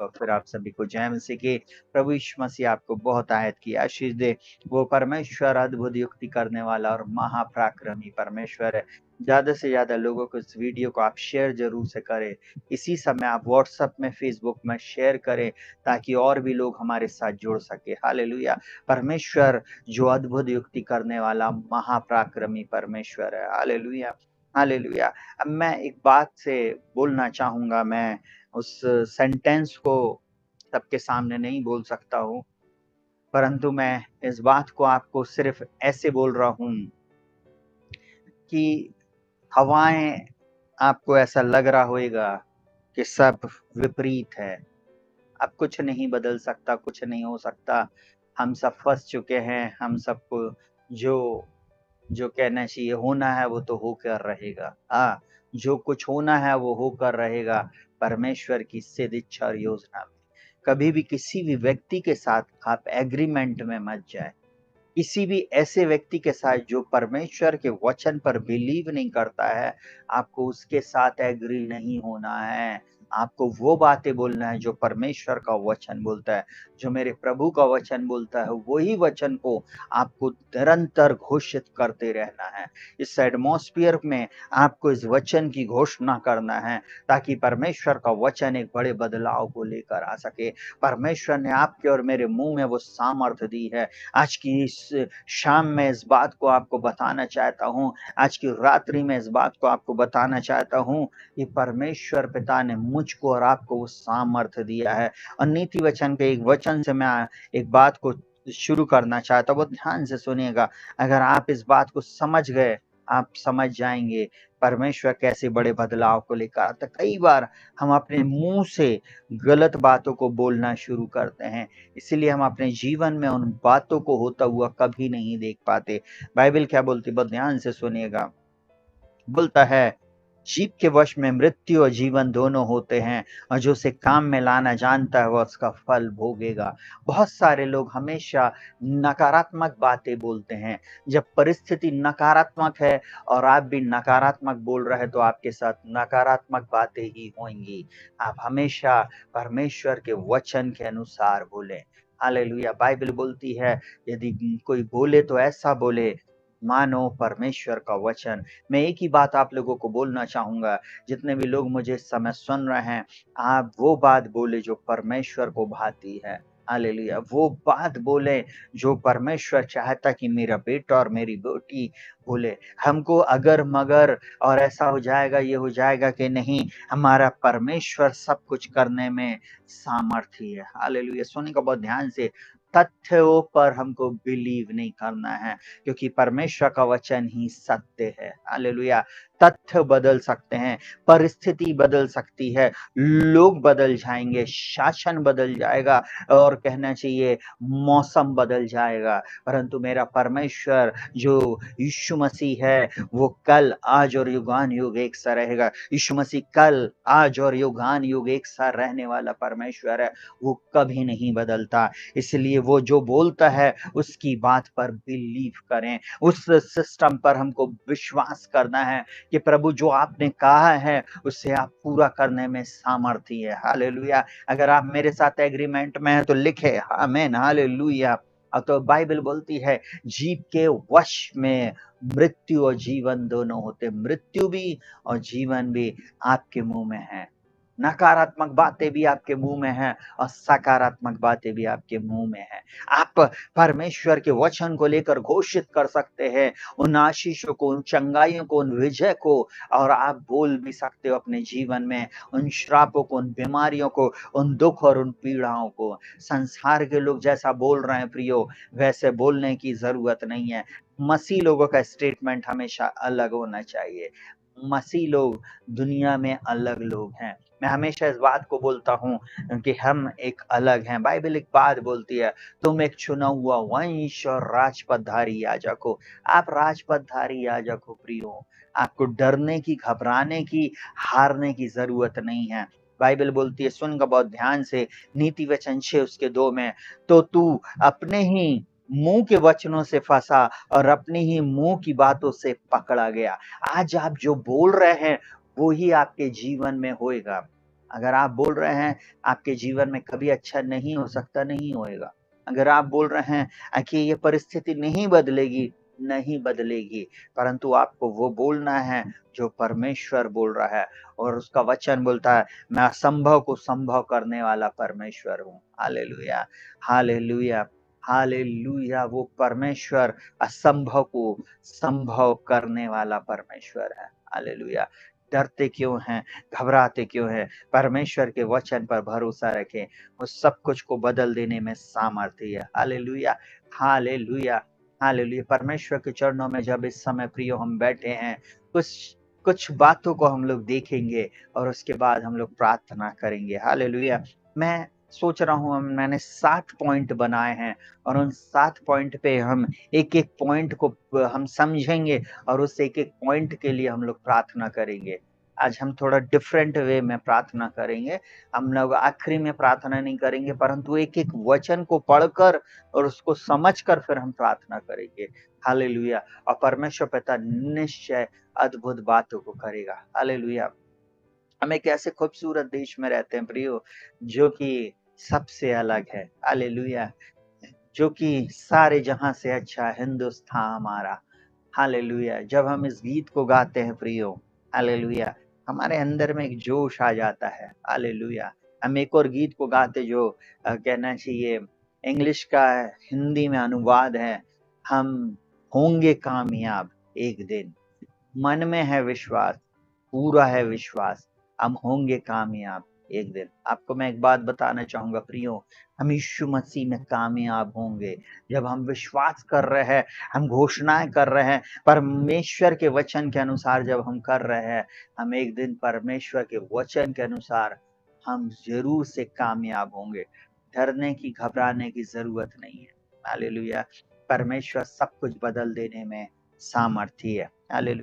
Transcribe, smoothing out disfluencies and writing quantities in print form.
और फिर आप सभी को जय मसीह की। प्रभु यीशु मसीह आपको बहुत आयत की आशीष दे। वो परमेश्वर अद्भुत युक्ति करने वाला और महापराक्रमी परमेश्वर है। ज़्यादा से ज़्यादा लोगों को इस वीडियो को आप शेयर ज़रूर से करें। इसी समय आप व्हाट्सएप में, फेसबुक में शेयर करें ताकि और भी लोग हमारे साथ जुड़ सके। हालेलुया। परमेश्वर जो अद्भुत युक्ति करने वाला महापराक्रमी परमेश्वर है। Hallelujah, hallelujah. अब मैं एक बात से बोलना चाहूँगा, मैं उस सेंटेंस को सबके सामने नहीं बोल सकता हूँ, परंतु मैं इस बात को आपको सिर्फ ऐसे बोल रहा हूँ कि हवाएं, आपको ऐसा लग रहा होगा कि सब विपरीत है, अब कुछ नहीं बदल सकता, कुछ नहीं हो सकता, हम सब फंस चुके हैं, हम सबको जो जो कहना चाहिए होना है वो तो होकर रहेगा। हाँ, जो कुछ होना है वो होकर रहेगा परमेश्वर की सिद्ध इच्छा और योजना में। कभी भी किसी भी व्यक्ति के साथ आप एग्रीमेंट में मत जाए। किसी भी ऐसे व्यक्ति के साथ जो परमेश्वर के वचन पर बिलीव नहीं करता है, आपको उसके साथ एग्री नहीं होना है। आपको वो बातें बोलना है जो परमेश्वर का वचन बोलता है, जो मेरे प्रभु का वचन बोलता है, वही वचन को आपको निरंतर घोषित करते रहना है। इस एटमॉस्फेयर में आपको इस वचन की घोषणा करना है ताकि परमेश्वर का वचन एक बड़े बदलाव को लेकर आ सके। परमेश्वर ने आपके और मेरे मुंह में वो सामर्थ्य दी है। आज की इस शाम में इस बात को आपको बताना चाहता हूँ, आज की रात्रि में इस बात को आपको बताना चाहता हूँ कि परमेश्वर पिता ने मुझको और आपको वो सामर्थ्य दिया है। और नीति वचन के एक वचन से मैं एक बात को शुरू करना चाहता हूँ, बहुत ध्यान से सुनिएगा। अगर आप इस बात को समझ गए, आप समझ जाएंगे परमेश्वर कैसे बड़े बदलाव को लेकर आता। कई बार हम अपने मुंह से गलत बातों को बोलना शुरू करते हैं, इसलिए हम अपने जीवन में उन बातों को होता हुआ कभी नहीं देख पाते। बाइबल क्या बोलती, बहुत ध्यान से सुनिएगा। बोलता है, जीव के वश में मृत्यु और जीवन दोनों होते हैं, और जो उसे काम में लाना जानता है वह उसका फल भोगेगा। बहुत सारे लोग हमेशा नकारात्मक बातें बोलते हैं। जब परिस्थिति नकारात्मक है और आप भी नकारात्मक बोल रहे हैं तो आपके साथ नकारात्मक बातें ही होंगी। आप हमेशा परमेश्वर के वचन के अनुसार बोलें। हालेलुया। बाइबल बोलती है, यदि कोई बोले तो ऐसा बोले मानो परमेश्वर का वचन। मैं एक ही बात आप लोगों को बोलना चाहूँगा, जितने भी लोग मुझे इस समय सुन रहे हैं, आप वो बात बोले जो परमेश्वर को भाती है। हालेलुया। वो बात बोले जो परमेश्वर चाहता कि मेरा बेटा और मेरी बेटी बोले। हमको अगर-मगर और ऐसा हो जाएगा, ये हो जाएगा कि नहीं, हमारा परमेश्वर सब कुछ करने में सामर्थी है। हालेलुया। सुनिए का बहुत ध्यान से, तथ्यों पर हमको बिलीव नहीं करना है, क्योंकि परमेश्वर का वचन ही सत्य है। हालेलुया। तथ्य बदल सकते हैं, परिस्थिति बदल सकती है, लोग बदल जाएंगे, शासन बदल जाएगा, और कहना चाहिए मौसम बदल जाएगा, परंतु मेरा परमेश्वर जो यीशु मसीह है वो कल, आज और युगान युग एक सा रहेगा। यीशु मसीह कल, आज और युगान युग एक सा रहने वाला परमेश्वर है, वो कभी नहीं बदलता। इसलिए वो जो बोलता है उसकी बात पर बिलीव करें, उस सिस्टम पर हमको विश्वास करना है कि प्रभु जो आपने कहा है उसे आप पूरा करने में सामर्थी है। हालेलुया। अगर आप मेरे साथ एग्रीमेंट में हैं तो लिखे आमीन। हालेलुया। अब तो बाइबल बोलती है, जीव के वश में मृत्यु और जीवन दोनों होते, मृत्यु भी और जीवन भी आपके मुंह में है। नकारात्मक बातें भी आपके मुंह में हैं और सकारात्मक बातें भी आपके मुंह में हैं। आप परमेश्वर के वचन को लेकर घोषित कर सकते हैं उन आशीषों को, उन चंगाइयों को, उन विजय को, और आप बोल भी सकते हो अपने जीवन में उन श्रापों को, उन बीमारियों को, उन दुख और उन पीड़ाओं को। संसार के लोग जैसा बोल रहे हैं प्रियो, वैसे बोलने की जरूरत नहीं है। मसीह लोगों का स्टेटमेंट हमेशा अलग होना चाहिए। मसीह लोग दुनिया में अलग लोग हैं। मैं हमेशा इस बात को बोलता हूँ कि हम एक अलग हैं। बाइबल एक बात बोलती है, तुम एक चुना हुआ वंश और राजपदधारी याजक हो। आप राजपदधारी याजक हो प्रियो। आपको डरने की, घबराने की, हारने की जरूरत नहीं है। बाइबल बोलती है, सुनकर बहुत ध्यान से, नीति वचन 6 उसके 2 में, तो तू अपने ही मुंह के वचनों से फंसा और अपनी ही मुंह की बातों से पकड़ा गया। आज आप जो बोल रहे हैं वो ही आपके जीवन में होएगा। अगर आप बोल रहे हैं आपके जीवन में कभी अच्छा नहीं हो सकता, नहीं होएगा। अगर आप बोल रहे हैं कि ये परिस्थिति नहीं बदलेगी, नहीं बदलेगी, परंतु आपको वो बोलना है जो परमेश्वर बोल रहा है, और उसका वचन बोलता है, मैं असंभव को संभव करने वाला परमेश्वर हूँ। Hallelujah, hallelujah, hallelujah. वो परमेश्वर असंभव को संभव करने वाला परमेश्वर है। हालेलुया। डरते क्यों हैं, घबराते क्यों हैं? परमेश्वर के वचन पर भरोसा रखें, वो सब कुछ को बदल देने में सामर्थ्य है। Hallelujah, hallelujah, hallelujah. परमेश्वर के चरणों में जब इस समय प्रियो हम बैठे हैं, कुछ कुछ बातों को हम लोग देखेंगे और उसके बाद हम लोग प्रार्थना करेंगे। हालेलुया। मैं सोच रहा हूँ, मैंने 7 पॉइंट बनाए हैं और उन 7 पॉइंट पे हम एक-एक पॉइंट को हम समझेंगे और उस एक-एक पॉइंट के लिए हम लोग प्रार्थना करेंगे। आज हम थोड़ा डिफरेंट वे में प्रार्थना करेंगे। हम लोग आखिरी में प्रार्थना नहीं करेंगे, परंतु एक-एक वचन को पढ़कर और उसको समझकर फिर हम प्रार्थना करेंगे। हालेलुया। और परमेश्वर पिता निश्चय अद्भुत बातों को करेगा। हालेलुया। हम एक ऐसे खूबसूरत देश में रहते हैं प्रियो, जो कि सबसे अलग है। हालेलुया। जो कि सारे जहां से अच्छा हिंदुस्तान हमारा। हालेलुया। जब हम इस गीत को गाते हैं प्रियो, हालेलुया, हमारे अंदर में एक जोश आ जाता है। हालेलुया। हम एक और गीत को गाते जो कहना चाहिए इंग्लिश का हिंदी में अनुवाद है, हम होंगे कामयाब एक दिन। मन में है विश्वास, पूरा है विश्वास, हम होंगे कामयाब एक दिन। आपको मैं एक बात बताना चाहूंगा प्रियो, हम यीशु मसीह में कामयाब होंगे। जब हम विश्वास कर रहे हैं, हम घोषणाएं कर रहे हैं, परमेश्वर के वचन के अनुसार जब हम कर रहे हैं, हम एक दिन परमेश्वर के वचन के अनुसार हम जरूर से कामयाब होंगे। डरने की, घबराने की जरूरत नहीं है। हालेलुया। परमेश्वर सब कुछ बदल देने में सामर्थी है। हालेलुया।